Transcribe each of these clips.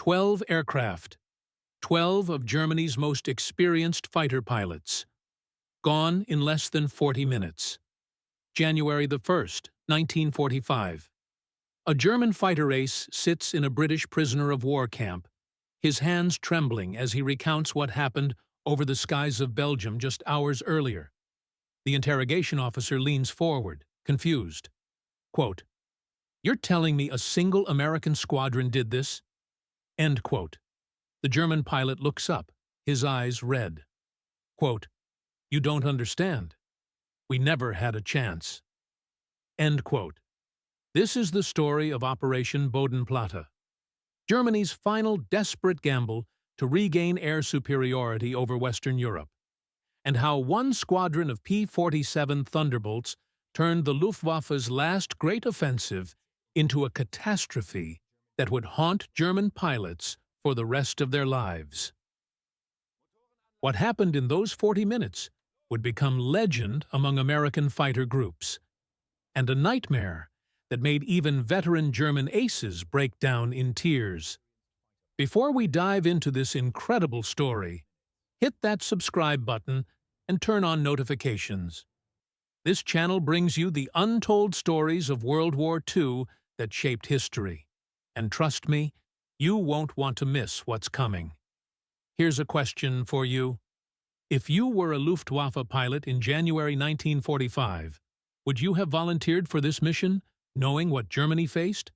12 aircraft, 12 of Germany's most experienced fighter pilots, gone in less than 40 minutes. January the 1st, 1945. A German fighter ace sits in a British prisoner of war camp, his hands trembling as he recounts what happened over the skies of Belgium just hours earlier. The interrogation officer leans forward, confused. Quote, "You're telling me a single American squadron did this?" End quote. The German pilot looks up, his eyes red. Quote, "You don't understand. We never had a chance." End quote. This is the story of Operation Bodenplatte, Germany's final desperate gamble to regain air superiority over Western Europe, and how one squadron of P-47 Thunderbolts turned the Luftwaffe's last great offensive into a catastrophe that would haunt German pilots for the rest of their lives. What happened in those 40 minutes would become legend among American fighter groups, and a nightmare that made even veteran German aces break down in tears. Before we dive into this incredible story, hit that subscribe button and turn on notifications. This channel brings you the untold stories of World War II that shaped history. And trust me, you won't want to miss what's coming. Here's a question for you. If you were a Luftwaffe pilot in January 1945, would you have volunteered for this mission, knowing what Germany faced?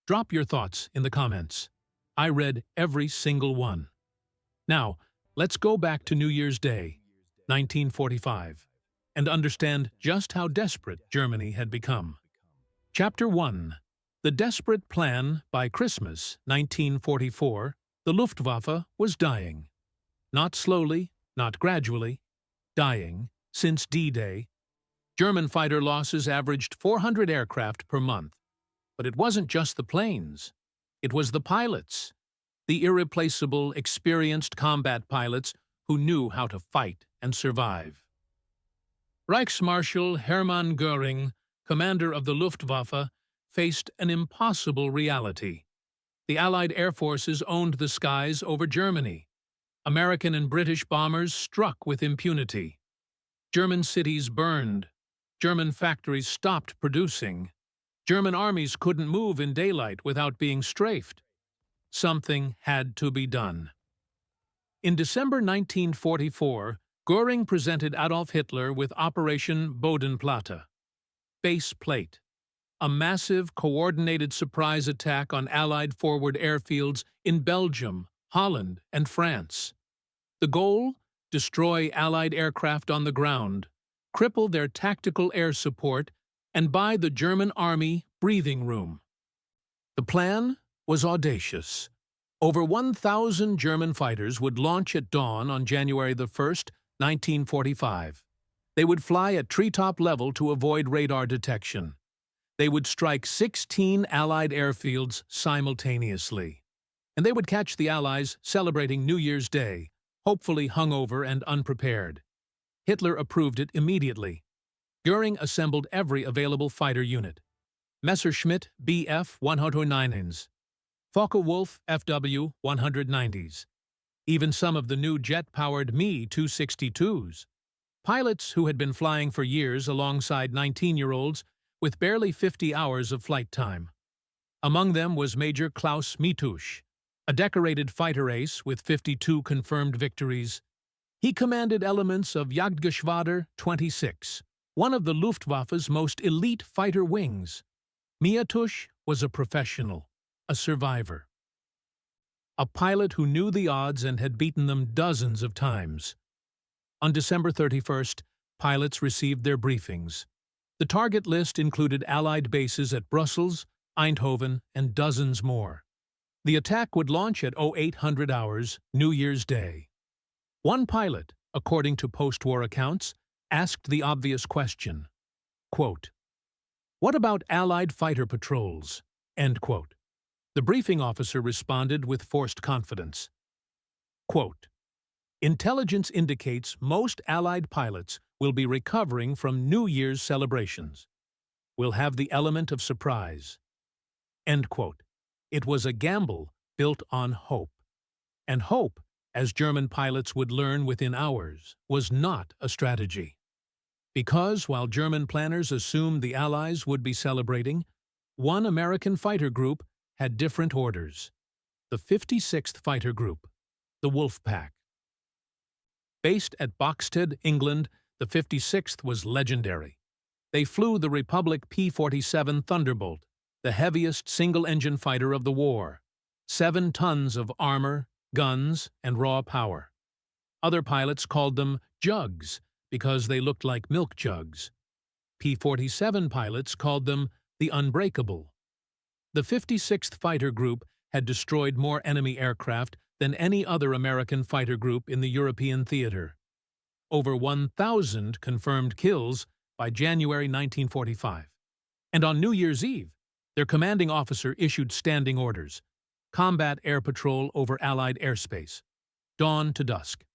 Drop your thoughts in the comments. I read every single one. Now, let's go back to New Year's Day, 1945, and understand just how desperate Germany had become. Chapter 1. The Desperate Plan. By Christmas 1944, the Luftwaffe was dying. Not slowly, not gradually, dying since D-Day. German fighter losses averaged 400 aircraft per month. But it wasn't just the planes. It was the pilots, the irreplaceable, experienced combat pilots who knew how to fight and survive. Reichsmarschall Hermann Göring, commander of the Luftwaffe, faced an impossible reality. The Allied air forces owned the skies over Germany. American and British bombers struck with impunity. German cities burned. German factories stopped producing. German armies couldn't move in daylight without being strafed. Something had to be done. In December 1944, Göring presented Adolf Hitler with Operation Bodenplatte, Base Plate, a massive, coordinated surprise attack on Allied forward airfields in Belgium, Holland, and France. The goal? Destroy Allied aircraft on the ground, cripple their tactical air support, and buy the German army breathing room. The plan was audacious. Over 1,000 German fighters would launch at dawn on January the 1st, 1945. They would fly at treetop level to avoid radar detection. They would strike 16 Allied airfields simultaneously. And they would catch the Allies celebrating New Year's Day, hopefully hungover and unprepared. Hitler approved it immediately. Göring assembled every available fighter unit. Messerschmitt Bf 109s, Focke-Wulf FW 190s, even some of the new jet-powered Me 262s. Pilots who had been flying for years alongside 19-year-olds with barely 50 hours of flight time. Among them was Major Klaus Mietusch, a decorated fighter ace with 52 confirmed victories. He commanded elements of Jagdgeschwader 26, one of the Luftwaffe's most elite fighter wings. Mietusch was a professional, a survivor. A pilot who knew the odds and had beaten them dozens of times. On December 31st, pilots received their briefings. The target list included Allied bases at Brussels, Eindhoven, and dozens more. The attack would launch at 0800 hours, New Year's Day. One pilot, according to post-war accounts, asked the obvious question. Quote, "What about Allied fighter patrols?" End quote. The briefing officer responded with forced confidence. Quote, "Intelligence indicates most Allied pilots will be recovering from New Year's celebrations. We'll have the element of surprise." End quote. It was a gamble, built on hope. And hope, as German pilots would learn within hours, was not a strategy. Because while German planners assumed the Allies would be celebrating, one American fighter group had different orders. The 56th Fighter Group, the Wolf Pack. Based at Boxted, England, the 56th was legendary. They flew the Republic P-47 Thunderbolt, the heaviest single-engine fighter of the war, 7 tons of armor, guns, and raw power. Other pilots called them jugs because they looked like milk jugs. P-47 pilots called them the Unbreakable. The 56th Fighter Group had destroyed more enemy aircraft than any other American fighter group in the European theater. Over 1,000 confirmed kills by January 1945. And on New Year's Eve, their commanding officer issued standing orders: combat air patrol over Allied airspace, dawn to dusk,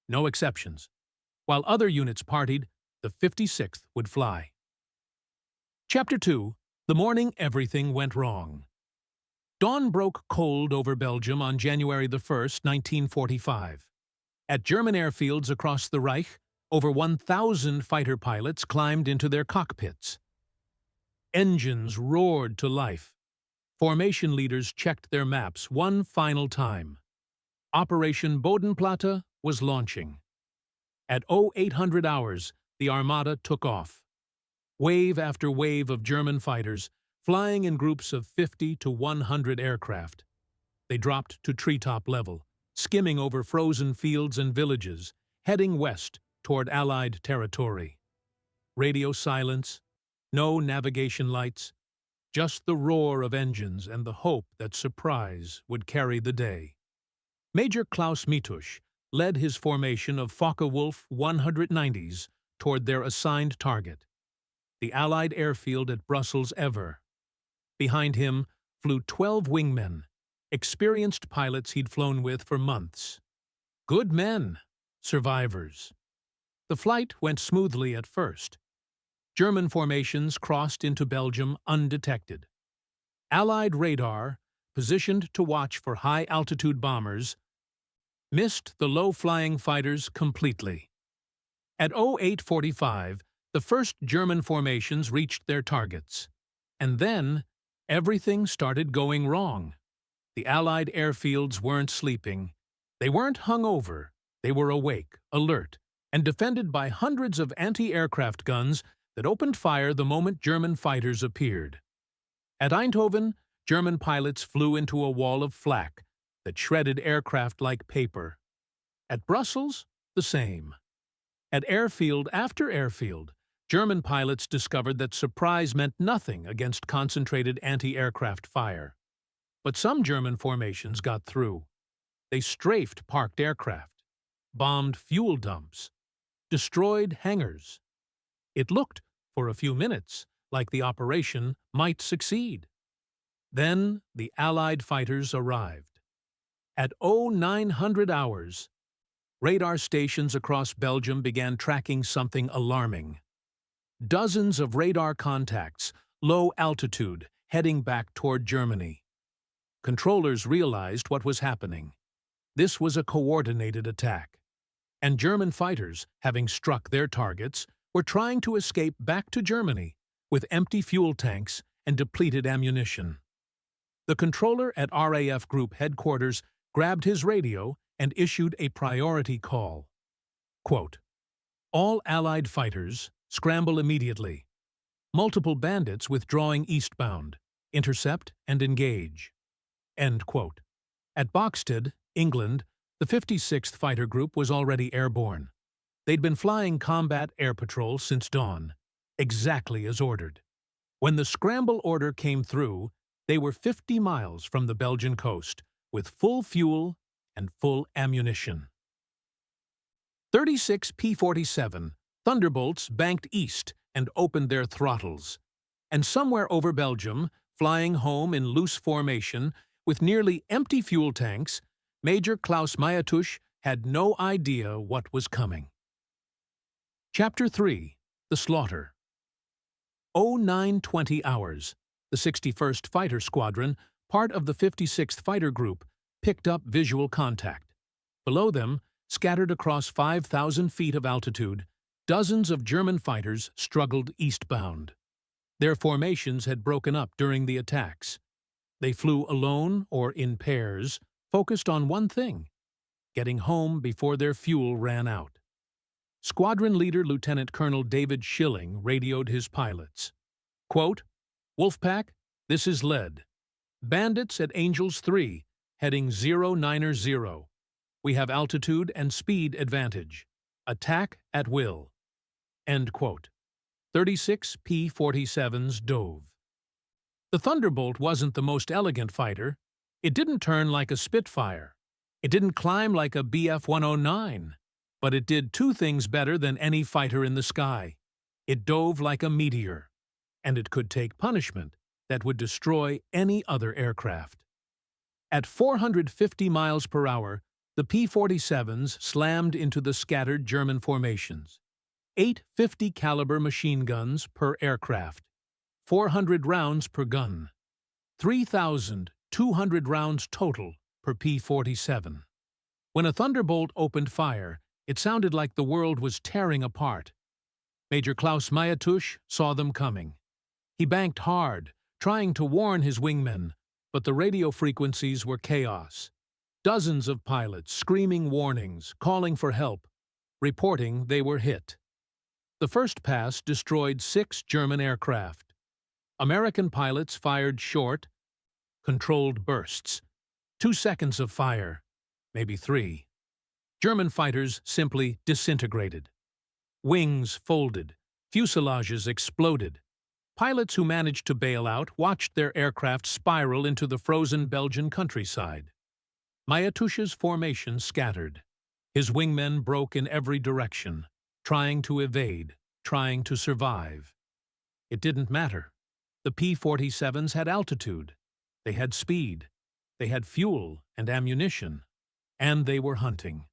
no exceptions. While other units partied, the 56th would fly. Chapter 2. The morning everything went wrong. Dawn broke cold over Belgium on January 1st, 1945. At German airfields across the Reich, over 1,000 fighter pilots climbed into their cockpits. Engines roared to life. Formation leaders checked their maps one final time. Operation Bodenplatte was launching. At 0800 hours, the Armada took off. Wave after wave of German fighters, flying in groups of 50 to 100 aircraft. They dropped to treetop level, skimming over frozen fields and villages, heading west toward Allied territory. Radio silence, no navigation lights, just the roar of engines and the hope that surprise would carry the day. Major Klaus Mietusch led his formation of Focke-Wulf 190s toward their assigned target, the Allied airfield at Brussels-Ever. Behind him flew 12 wingmen, experienced pilots he'd flown with for months. Good men, survivors. The flight went smoothly at first. German formations crossed into Belgium undetected. Allied radar, positioned to watch for high-altitude bombers, missed the low-flying fighters completely. At 0845, the first German formations reached their targets. And then, everything started going wrong. The Allied airfields weren't sleeping. They weren't hungover. They were awake, alert, and defended by hundreds of anti-aircraft guns that opened fire the moment German fighters appeared. At Eindhoven, German pilots flew into a wall of flak that shredded aircraft like paper. At Brussels, the same. At airfield after airfield, German pilots discovered that surprise meant nothing against concentrated anti-aircraft fire. But some German formations got through. They strafed parked aircraft, bombed fuel dumps, destroyed hangars. It looked, for a few minutes, like the operation might succeed. Then the Allied fighters arrived. At 0900 hours, radar stations across Belgium began tracking something alarming. Dozens of radar contacts, low altitude, heading back toward Germany. Controllers realized what was happening. This was a coordinated attack. And German fighters, having struck their targets, were trying to escape back to Germany with empty fuel tanks and depleted ammunition. The controller at RAF Group headquarters grabbed his radio and issued a priority call. Quote, "All Allied fighters, scramble immediately. Multiple bandits withdrawing eastbound. Intercept and engage." End quote. At Boxted, England, the 56th Fighter Group was already airborne. They'd been flying combat air patrol since dawn, exactly as ordered. When the scramble order came through, they were 50 miles from the Belgian coast, with full fuel and full ammunition. 36 P-47 Thunderbolts banked east and opened their throttles. And somewhere over Belgium, flying home in loose formation, with nearly empty fuel tanks, Major Klaus Mietusch had no idea what was coming. Chapter 3. The Slaughter. 0920 hours. The 61st Fighter Squadron, part of the 56th Fighter Group, picked up visual contact. Below them, scattered across 5,000 feet of altitude, dozens of German fighters struggled eastbound. Their formations had broken up during the attacks. They flew alone or in pairs, focused on one thing: getting home before their fuel ran out. Squadron leader Lieutenant Colonel David Schilling radioed his pilots. Quote, "Wolfpack, this is lead. Bandits at Angels 3, heading 090. We have altitude and speed advantage. Attack at will." End quote. 36 P-47s dove. The Thunderbolt wasn't the most elegant fighter. It didn't turn like a Spitfire. It didn't climb like a Bf-109. But it did two things better than any fighter in the sky. It dove like a meteor, and it could take punishment that would destroy any other aircraft. At 450 miles per hour, the P-47s slammed into the scattered German formations. 8 50-caliber machine guns per aircraft, 400 rounds per gun, 3,200 rounds total per P-47. When a Thunderbolt opened fire, it sounded like the world was tearing apart. Major Klaus Mietusch saw them coming. He banked hard, trying to warn his wingmen, but the radio frequencies were chaos. Dozens of pilots screaming warnings, calling for help, reporting they were hit. The first pass destroyed 6 German aircraft. American pilots fired short, controlled bursts. 2 seconds of fire, maybe 3. German fighters simply disintegrated. Wings folded, fuselages exploded. Pilots who managed to bail out watched their aircraft spiral into the frozen Belgian countryside. Mietusch's formation scattered. His wingmen broke in every direction, trying to evade, trying to survive. It didn't matter. The P-47s had altitude. They had speed. They had fuel and ammunition. And they were hunting.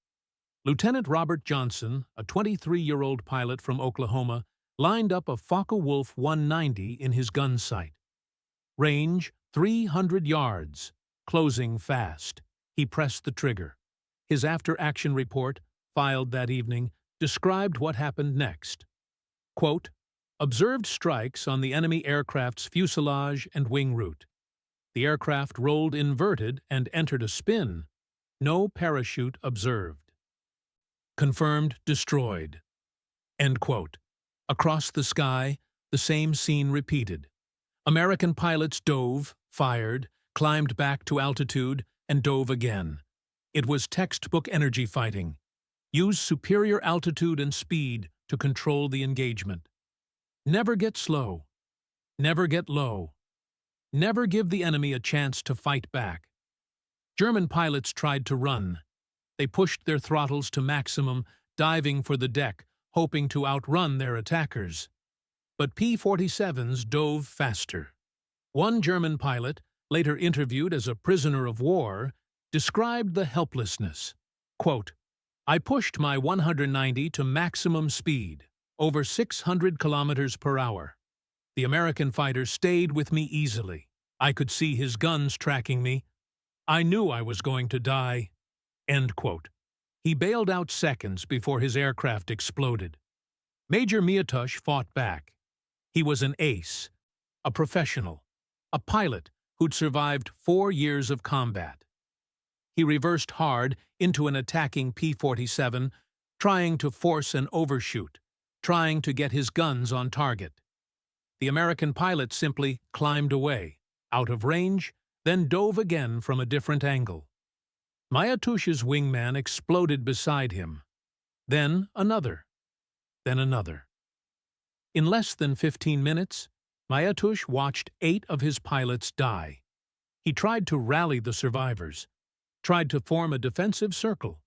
Lieutenant Robert Johnson, a 23-year-old pilot from Oklahoma, lined up a Focke-Wulf 190 in his gun sight. Range 300 yards, closing fast. He pressed the trigger. His after-action report, filed that evening, described what happened next. Quote, "Observed strikes on the enemy aircraft's fuselage and wing route. The aircraft rolled inverted and entered a spin. No parachute observed. Confirmed destroyed." End quote. Across the sky, the same scene repeated. American pilots dove, fired, climbed back to altitude, and dove again. It was textbook energy fighting. Use superior altitude and speed to control the engagement. Never get slow. Never get low. Never give the enemy a chance to fight back. German pilots tried to run. They pushed their throttles to maximum, diving for the deck, hoping to outrun their attackers. But P-47s dove faster. One German pilot, later interviewed as a prisoner of war, described the helplessness. Quote, "I pushed my 190 to maximum speed, over 600 kilometers per hour. The American fighter stayed with me easily. I could see his guns tracking me. I knew I was going to die." End quote. He bailed out seconds before his aircraft exploded. Major Mietusch fought back. He was an ace, a professional, a pilot who'd survived 4 years of combat. He reversed hard into an attacking P-47, trying to force an overshoot, trying to get his guns on target. The American pilot simply climbed away, out of range, then dove again from a different angle. Mietusch's wingman exploded beside him. Then another. Then another. In less than 15 minutes, Mietusch watched 8 of his pilots die. He tried to rally the survivors, tried to form a defensive circle.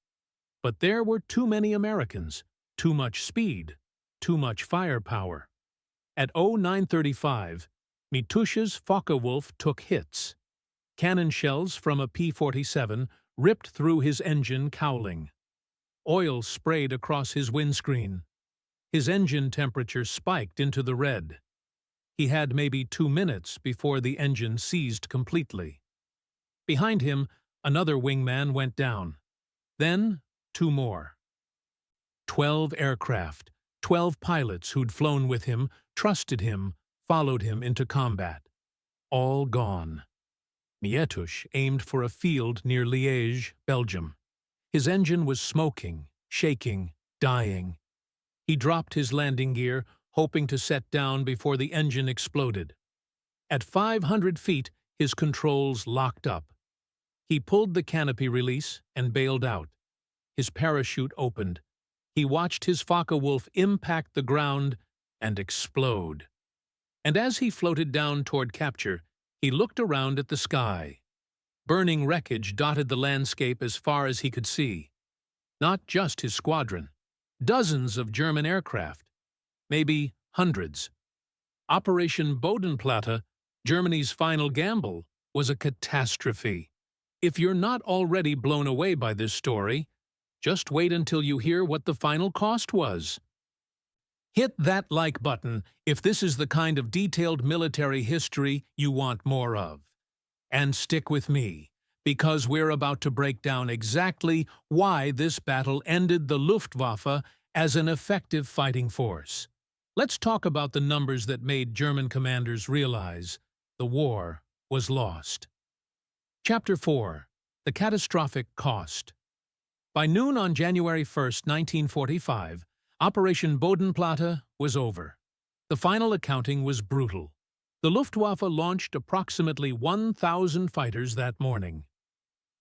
But there were too many Americans, too much speed, too much firepower. At 0935, Mietusch's Focke-Wulf took hits. Cannon shells from a P-47 ripped through his engine cowling. Oil sprayed across his windscreen. His engine temperature spiked into the red. He had maybe 2 minutes before the engine seized completely. Behind him, Another wingman went down. Then, 2 more. 12 aircraft, 12 pilots who'd flown with him, trusted him, followed him into combat. All gone. Mietusch aimed for a field near Liège, Belgium. His engine was smoking, shaking, dying. He dropped his landing gear, hoping to set down before the engine exploded. At 500 feet, his controls locked up. He pulled the canopy release and bailed out. His parachute opened. He watched his Focke-Wulf impact the ground and explode. And as he floated down toward capture, he looked around at the sky. Burning wreckage dotted the landscape as far as he could see. Not just his squadron. Dozens of German aircraft. Maybe hundreds. Operation Bodenplatte, Germany's final gamble, was a catastrophe. If you're not already blown away by this story, just wait until you hear what the final cost was. Hit that like button if this is the kind of detailed military history you want more of. And stick with me, because we're about to break down exactly why this battle ended the Luftwaffe as an effective fighting force. Let's talk about the numbers that made German commanders realize the war was lost. Chapter 4. The Catastrophic Cost. By noon on January 1, 1945, Operation Bodenplatte was over. The final accounting was brutal. The Luftwaffe launched approximately 1,000 fighters that morning.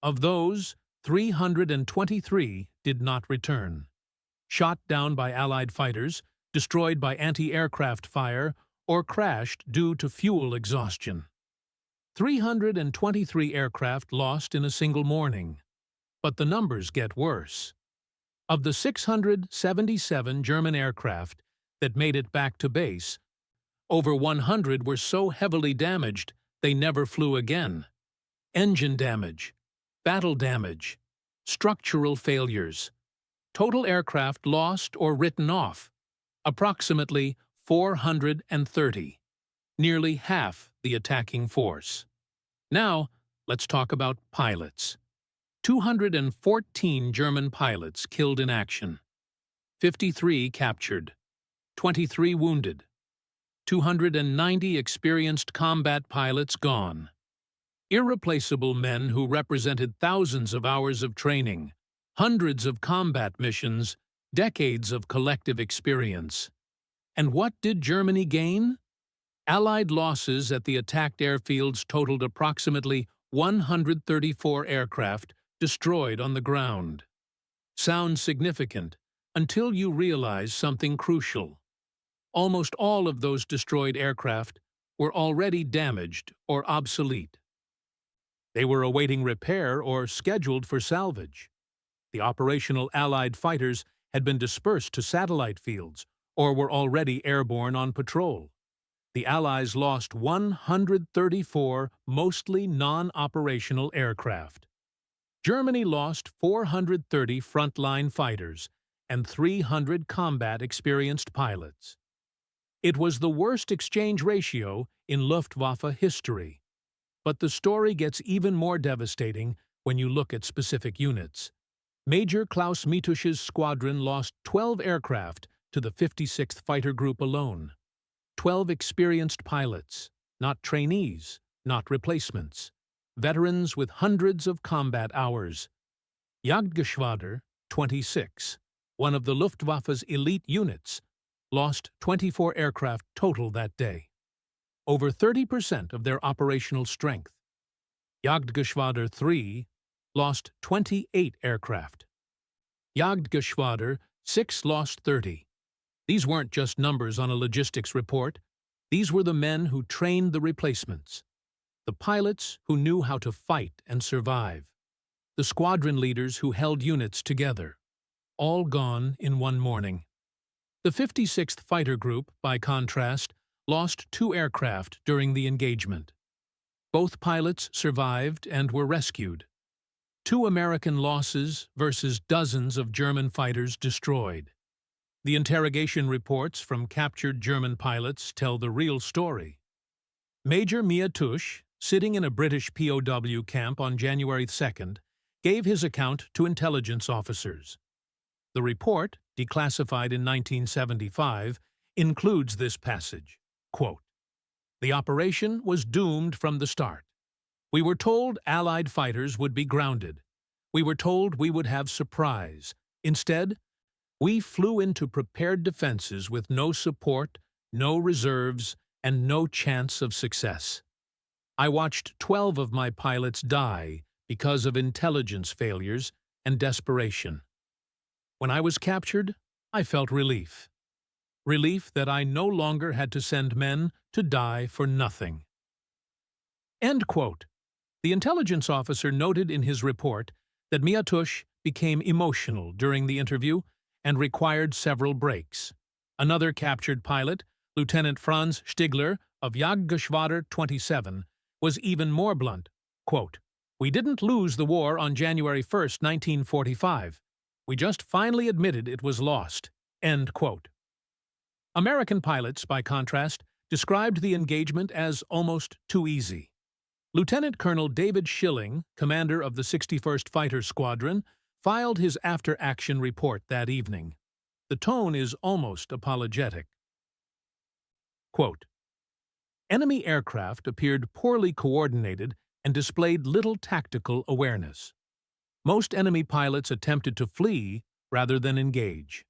Of those, 323 did not return. Shot down by Allied fighters, destroyed by anti-aircraft fire, or crashed due to fuel exhaustion. 323 aircraft lost in a single morning. But the numbers get worse. Of the 677 German aircraft that made it back to base, over 100 were so heavily damaged they never flew again. Engine damage, battle damage, structural failures. Total aircraft lost or written off, approximately 430, nearly half the attacking force. Now, let's talk about pilots. 214 German pilots killed in action, 53 captured, 23 wounded, 290 experienced combat pilots gone. Irreplaceable men who represented thousands of hours of training, hundreds of combat missions, decades of collective experience. And what did Germany gain? Allied losses at the attacked airfields totaled approximately 134 aircraft destroyed on the ground. Sounds significant until you realize something crucial. Almost all of those destroyed aircraft were already damaged or obsolete. They were awaiting repair or scheduled for salvage. The operational Allied fighters had been dispersed to satellite fields or were already airborne on patrol. The Allies lost 134 mostly non-operational aircraft. Germany lost 430 frontline fighters and 300 combat-experienced pilots. It was the worst exchange ratio in Luftwaffe history. But the story gets even more devastating when you look at specific units. Major Klaus Mietusch's squadron lost 12 aircraft to the 56th Fighter Group alone. 12 experienced pilots, not trainees, not replacements. Veterans with hundreds of combat hours. Jagdgeschwader 26, one of the Luftwaffe's elite units, lost 24 aircraft total that day. Over 30% of their operational strength. Jagdgeschwader 3 lost 28 aircraft. Jagdgeschwader 6 lost 30. These weren't just numbers on a logistics report. These were the men who trained the replacements. The pilots who knew how to fight and survive. The squadron leaders who held units together. All gone in one morning. The 56th Fighter Group, by contrast, lost 2 aircraft during the engagement. Both pilots survived and were rescued. 2 American losses versus dozens of German fighters destroyed. The interrogation reports from captured German pilots tell the real story. Major Mietusch, sitting in a British POW camp on January 2nd, gave his account to intelligence officers. The report, declassified in 1975, includes this passage. Quote, "The operation was doomed from the start. We were told Allied fighters would be grounded. We were told we would have surprise. Instead, we flew into prepared defenses with no support, no reserves, and no chance of success. I watched 12 of my pilots die because of intelligence failures and desperation. When I was captured, I felt relief. Relief that I no longer had to send men to die for nothing." End quote. The intelligence officer noted in his report that Mietusch became emotional during the interview and required several breaks. Another captured pilot, Lieutenant Franz Stigler of Jagdgeschwader 27, was even more blunt. Quote, "We didn't lose the war on January 1st, 1945. We just finally admitted it was lost." End quote. American pilots, by contrast, described the engagement as almost too easy. Lieutenant Colonel David Schilling, commander of the 61st Fighter Squadron, filed his after-action report that evening. The tone is almost apologetic. Quote, "Enemy aircraft appeared poorly coordinated and displayed little tactical awareness. Most enemy pilots attempted to flee rather than engage.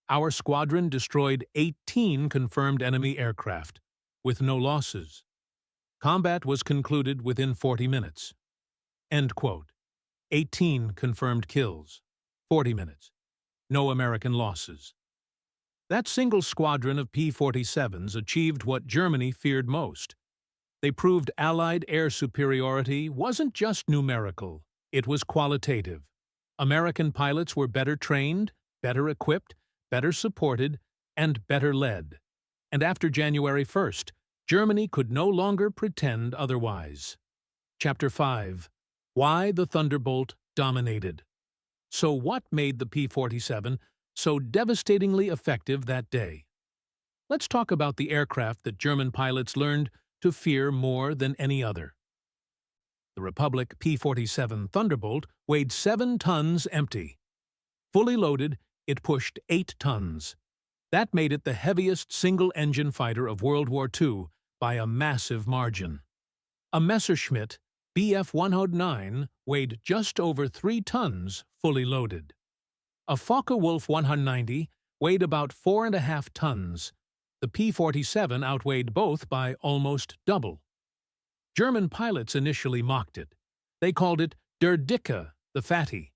Our squadron destroyed 18 confirmed enemy aircraft, with no losses. Combat was concluded within 40 minutes. End quote. 18 confirmed kills, 40 minutes. No American losses. That single squadron of P-47s achieved what Germany feared most. They proved Allied air superiority wasn't just numerical, it was qualitative. American pilots were better trained, better equipped, better supported, and better led. And after January 1st, Germany could no longer pretend otherwise. Chapter 5. Why the Thunderbolt Dominated. So what made the P-47 so devastatingly effective that day? Let's talk about the aircraft that German pilots learned to fear more than any other. The Republic P-47 Thunderbolt weighed 7 tons empty. Fully loaded, it pushed 8 tons. That made it the heaviest single-engine fighter of World War II by a massive margin. A Messerschmitt Bf-109 weighed just over 3 tons fully loaded. A Focke-Wulf 190 weighed about 4.5 tons. The P-47 outweighed both by almost double. German pilots initially mocked it. They called it Der Dicke, the fatty.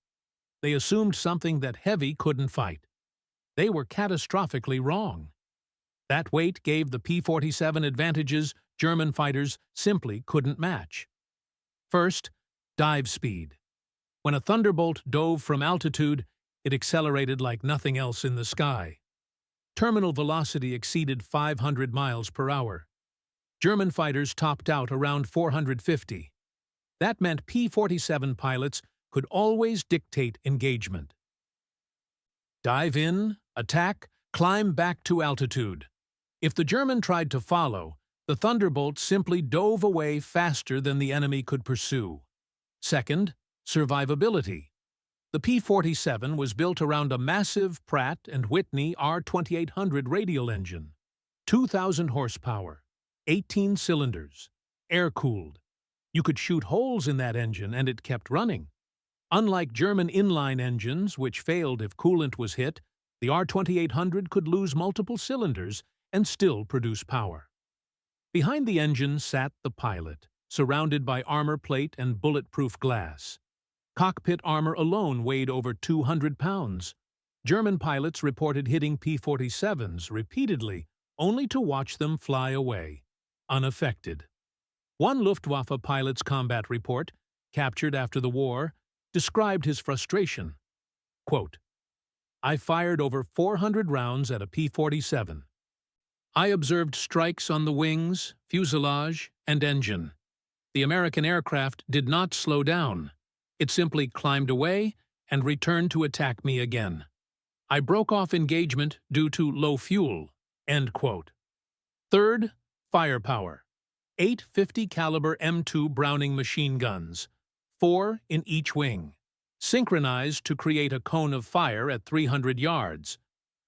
They assumed something that heavy couldn't fight. They were catastrophically wrong. That weight gave the P-47 advantages German fighters simply couldn't match. First, dive speed. When a Thunderbolt dove from altitude, it accelerated like nothing else in the sky. Terminal velocity exceeded 500 miles per hour. German fighters topped out around 450. That meant P-47 pilots could always dictate engagement. Dive in, attack, climb back to altitude. If the German tried to follow, the Thunderbolt simply dove away faster than the enemy could pursue. Second, survivability. The P-47 was built around a massive Pratt & Whitney R2800 radial engine. 2,000 horsepower, 18 cylinders, air-cooled. You could shoot holes in that engine and it kept running. Unlike German inline engines, which failed if coolant was hit, the R2800 could lose multiple cylinders and still produce power. Behind the engine sat the pilot, surrounded by armor plate and bulletproof glass. Cockpit armor alone weighed over 200 pounds. German pilots reported hitting P-47s repeatedly, only to watch them fly away, unaffected. One Luftwaffe pilot's combat report, captured after the war, described his frustration. Quote, "I fired over 400 rounds at a P-47. I observed strikes on the wings, fuselage, and engine. The American aircraft did not slow down. It simply climbed away and returned to attack me again. I broke off engagement due to low fuel." End quote. Third, firepower. 8 50-caliber M2 Browning machine guns, 4 in each wing, synchronized to create a cone of fire at 300 yards.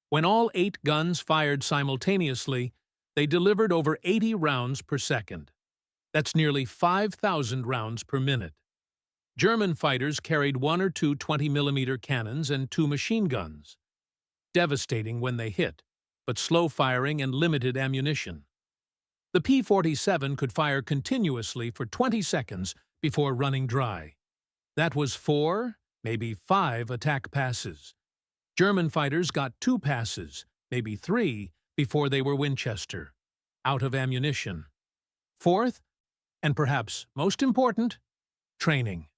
When all 8 guns fired simultaneously, they delivered over 80 rounds per second. That's nearly 5,000 rounds per minute. German fighters carried 1 or 2 20mm cannons and 2 machine guns. Devastating when they hit, but slow-firing and limited ammunition. The P-47 could fire continuously for 20 seconds before running dry. That was 4, maybe 5 attack passes. German fighters got 2 passes, maybe 3, before they were Winchester, out of ammunition. Fourth, and perhaps most important, training.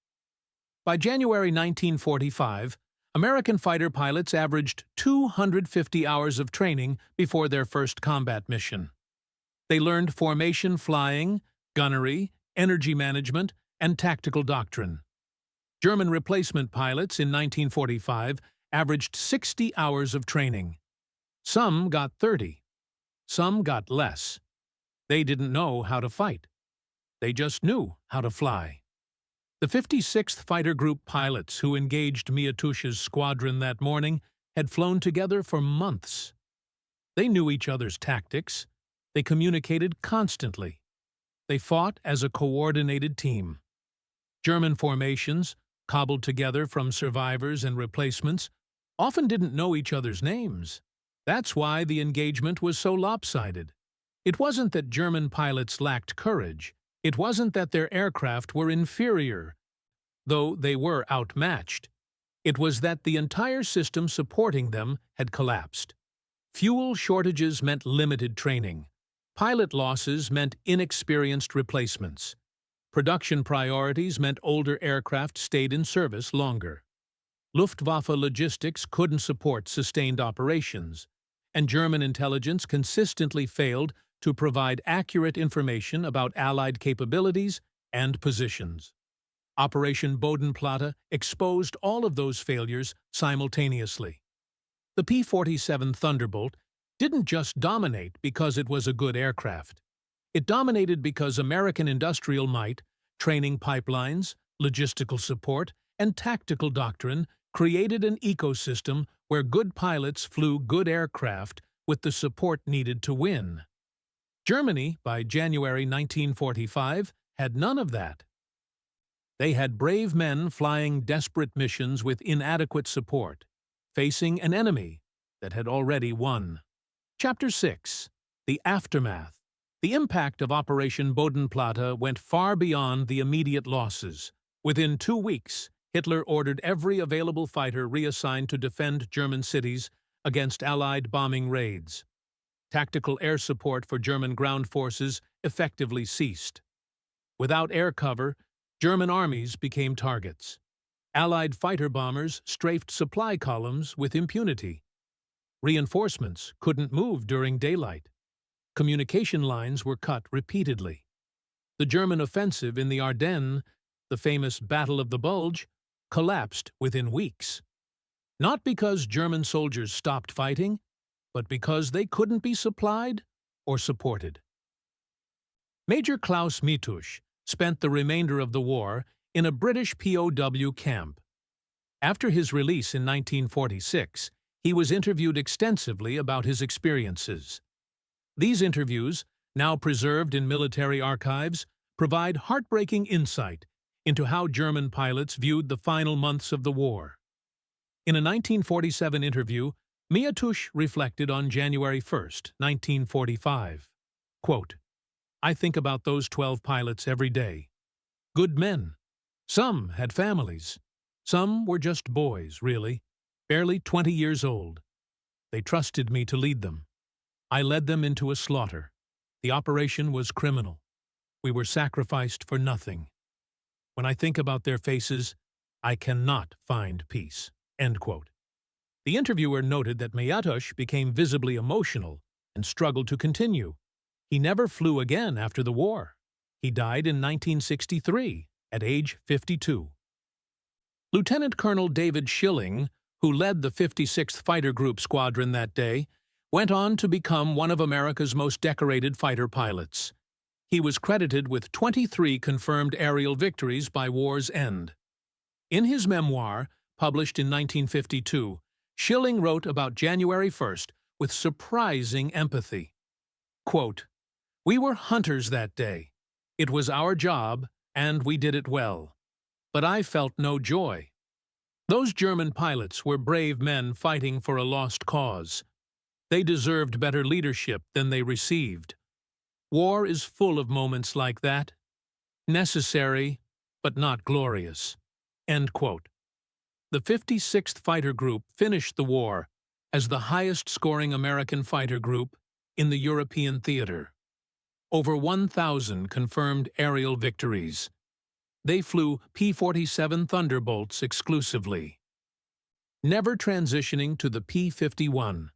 By January 1945, American fighter pilots averaged 250 hours of training before their first combat mission. They learned formation flying, gunnery, energy management, and tactical doctrine. German replacement pilots in 1945 averaged 60 hours of training. Some got 30. Some got less. They didn't know how to fight. They just knew how to fly. The 56th Fighter Group pilots who engaged Mietusch's squadron that morning had flown together for months. They knew each other's tactics. They communicated constantly. They fought as a coordinated team. German formations, cobbled together from survivors and replacements, often didn't know each other's names. That's why the engagement was so lopsided. It wasn't that German pilots lacked courage. It wasn't that their aircraft were inferior, though they were outmatched. It was that the entire system supporting them had collapsed. Fuel shortages meant limited training. Pilot losses meant inexperienced replacements. Production priorities meant older aircraft stayed in service longer. Luftwaffe logistics couldn't support sustained operations, and German intelligence consistently failed to provide accurate information about Allied capabilities and positions. Operation Bodenplatte exposed all of those failures simultaneously. The P-47 Thunderbolt didn't just dominate because it was a good aircraft. It dominated because American industrial might, training pipelines, logistical support, and tactical doctrine created an ecosystem where good pilots flew good aircraft with the support needed to win. Germany, by January 1945, had none of that. They had brave men flying desperate missions with inadequate support, facing an enemy that had already won. Chapter 6. The Aftermath. The impact of Operation Bodenplatte went far beyond the immediate losses. Within 2 weeks, Hitler ordered every available fighter reassigned to defend German cities against Allied bombing raids. Tactical air support for German ground forces effectively ceased. Without air cover, German armies became targets. Allied fighter bombers strafed supply columns with impunity. Reinforcements couldn't move during daylight. Communication lines were cut repeatedly. The German offensive in the Ardennes, the famous Battle of the Bulge, collapsed within weeks. Not because German soldiers stopped fighting, but because they couldn't be supplied or supported. Major Klaus Mietusch spent the remainder of the war in a British POW camp. After his release in 1946, he was interviewed extensively about his experiences. These interviews, now preserved in military archives, provide heartbreaking insight into how German pilots viewed the final months of the war. In a 1947 interview, Mietusch reflected on January 1, 1945. Quote, "I think about those 12 pilots every day. Good men. Some had families. Some were just boys, really, barely 20 years old. They trusted me to lead them. I led them into a slaughter. The operation was criminal. We were sacrificed for nothing. When I think about their faces, I cannot find peace." End quote. The interviewer noted that Mietusch became visibly emotional and struggled to continue. He never flew again after the war. He died in 1963, at age 52. Lieutenant Colonel David Schilling, who led the 56th Fighter Group Squadron that day, went on to become one of America's most decorated fighter pilots. He was credited with 23 confirmed aerial victories by war's end. In his memoir, published in 1952, Schilling wrote about January 1st with surprising empathy. Quote, "We were hunters that day. It was our job, and we did it well. But I felt no joy. Those German pilots were brave men fighting for a lost cause. They deserved better leadership than they received. War is full of moments like that. Necessary, but not glorious." End quote. The 56th Fighter Group finished the war as the highest-scoring American fighter group in the European theater. Over 1,000 confirmed aerial victories. They flew P-47 Thunderbolts exclusively, never transitioning to the P-51.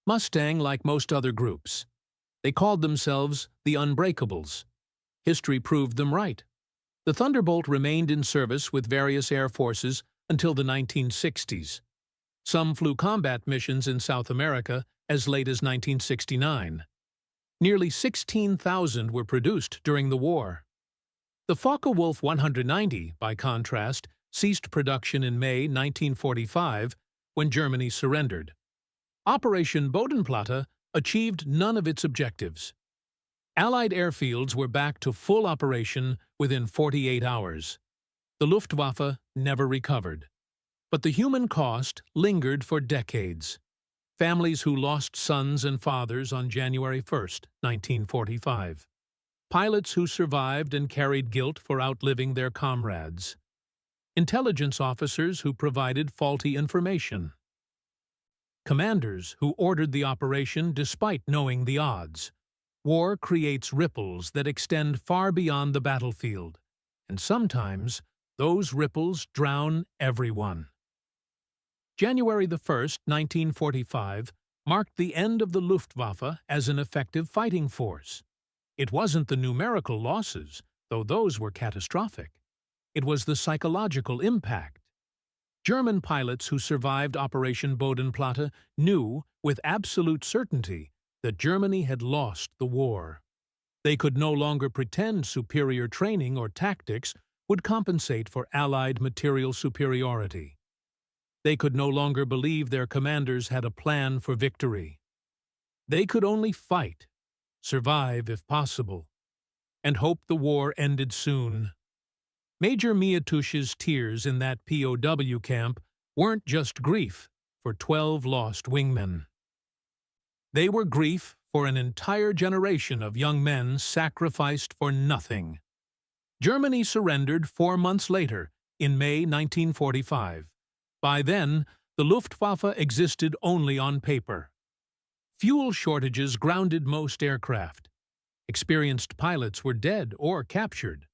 Mustang, like most other groups. They called themselves the Unbreakables. History proved them right. The Thunderbolt remained in service with various air forces until the 1960s. Some flew combat missions in South America as late as 1969. Nearly 16,000 were produced during the war. The Focke-Wulf 190, by contrast, ceased production in May 1945 when Germany surrendered. Operation Bodenplatte achieved none of its objectives. Allied airfields were back to full operation within 48 hours. The Luftwaffe never recovered. But the human cost lingered for decades. Families who lost sons and fathers on January 1st, 1945. Pilots who survived and carried guilt for outliving their comrades. Intelligence officers who provided faulty information. Commanders who ordered the operation despite knowing the odds. War creates ripples that extend far beyond the battlefield, and sometimes those ripples drown everyone. January the 1st, 1945, marked the end of the Luftwaffe as an effective fighting force. It wasn't the numerical losses, though those were catastrophic. It was the psychological impact. German pilots who survived Operation Bodenplatte knew with absolute certainty that Germany had lost the war. They could no longer pretend superior training or tactics would compensate for Allied material superiority. They could no longer believe their commanders had a plan for victory. They could only fight, survive if possible, and hope the war ended soon. Major Mietusch's tears in that POW camp weren't just grief for 12 lost wingmen. They were grief for an entire generation of young men sacrificed for nothing. Germany surrendered 4 months later, in May 1945. By then, the Luftwaffe existed only on paper. Fuel shortages grounded most aircraft. Experienced pilots were dead or captured.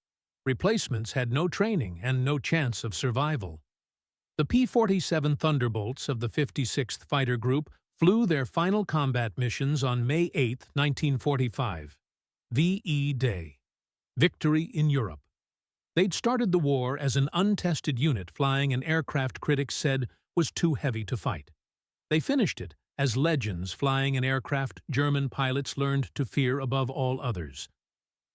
Replacements had no training and no chance of survival. The P-47 Thunderbolts of the 56th Fighter Group flew their final combat missions on May 8, 1945. VE Day. Victory in Europe. They'd started the war as an untested unit flying an aircraft critics said was too heavy to fight. They finished it as legends flying an aircraft German pilots learned to fear above all others.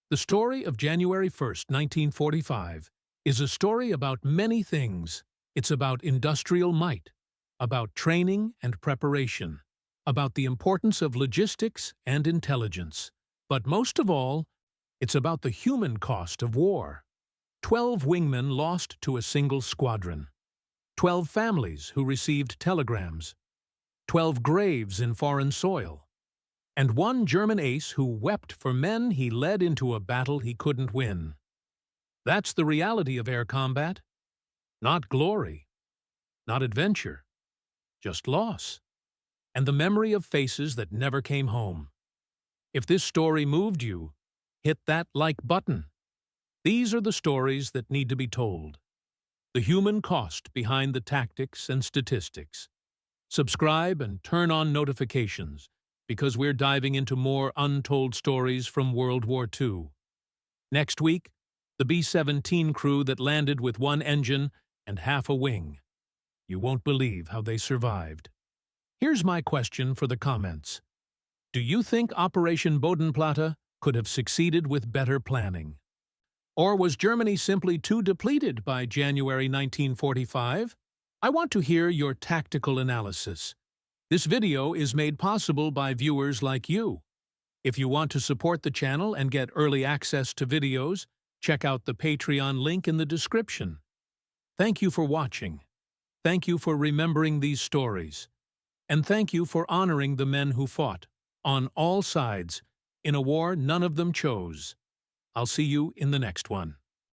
The story of January 1st, 1945, is a story about many things. It's about industrial might, about training and preparation, about the importance of logistics and intelligence. But most of all, it's about the human cost of war. 12 wingmen lost to a single squadron. 12 families who received telegrams. 12 graves in foreign soil. And one German ace who wept for men he led into a battle he couldn't win. That's the reality of air combat. Not glory, not adventure, just loss, and the memory of faces that never came home. If this story moved you, hit that like button. These are the stories that need to be told. The human cost behind the tactics and statistics. Subscribe and turn on notifications, because we're diving into more untold stories from World War II. Next week, the B-17 crew that landed with one engine and half a wing. You won't believe how they survived. Here's my question for the comments. Do you think Operation Bodenplatte could have succeeded with better planning? Or was Germany simply too depleted by January 1945? I want to hear your tactical analysis. This video is made possible by viewers like you. If you want to support the channel and get early access to videos, check out the Patreon link in the description. Thank you for watching. Thank you for remembering these stories. And thank you for honoring the men who fought, on all sides, in a war none of them chose. I'll see you in the next one.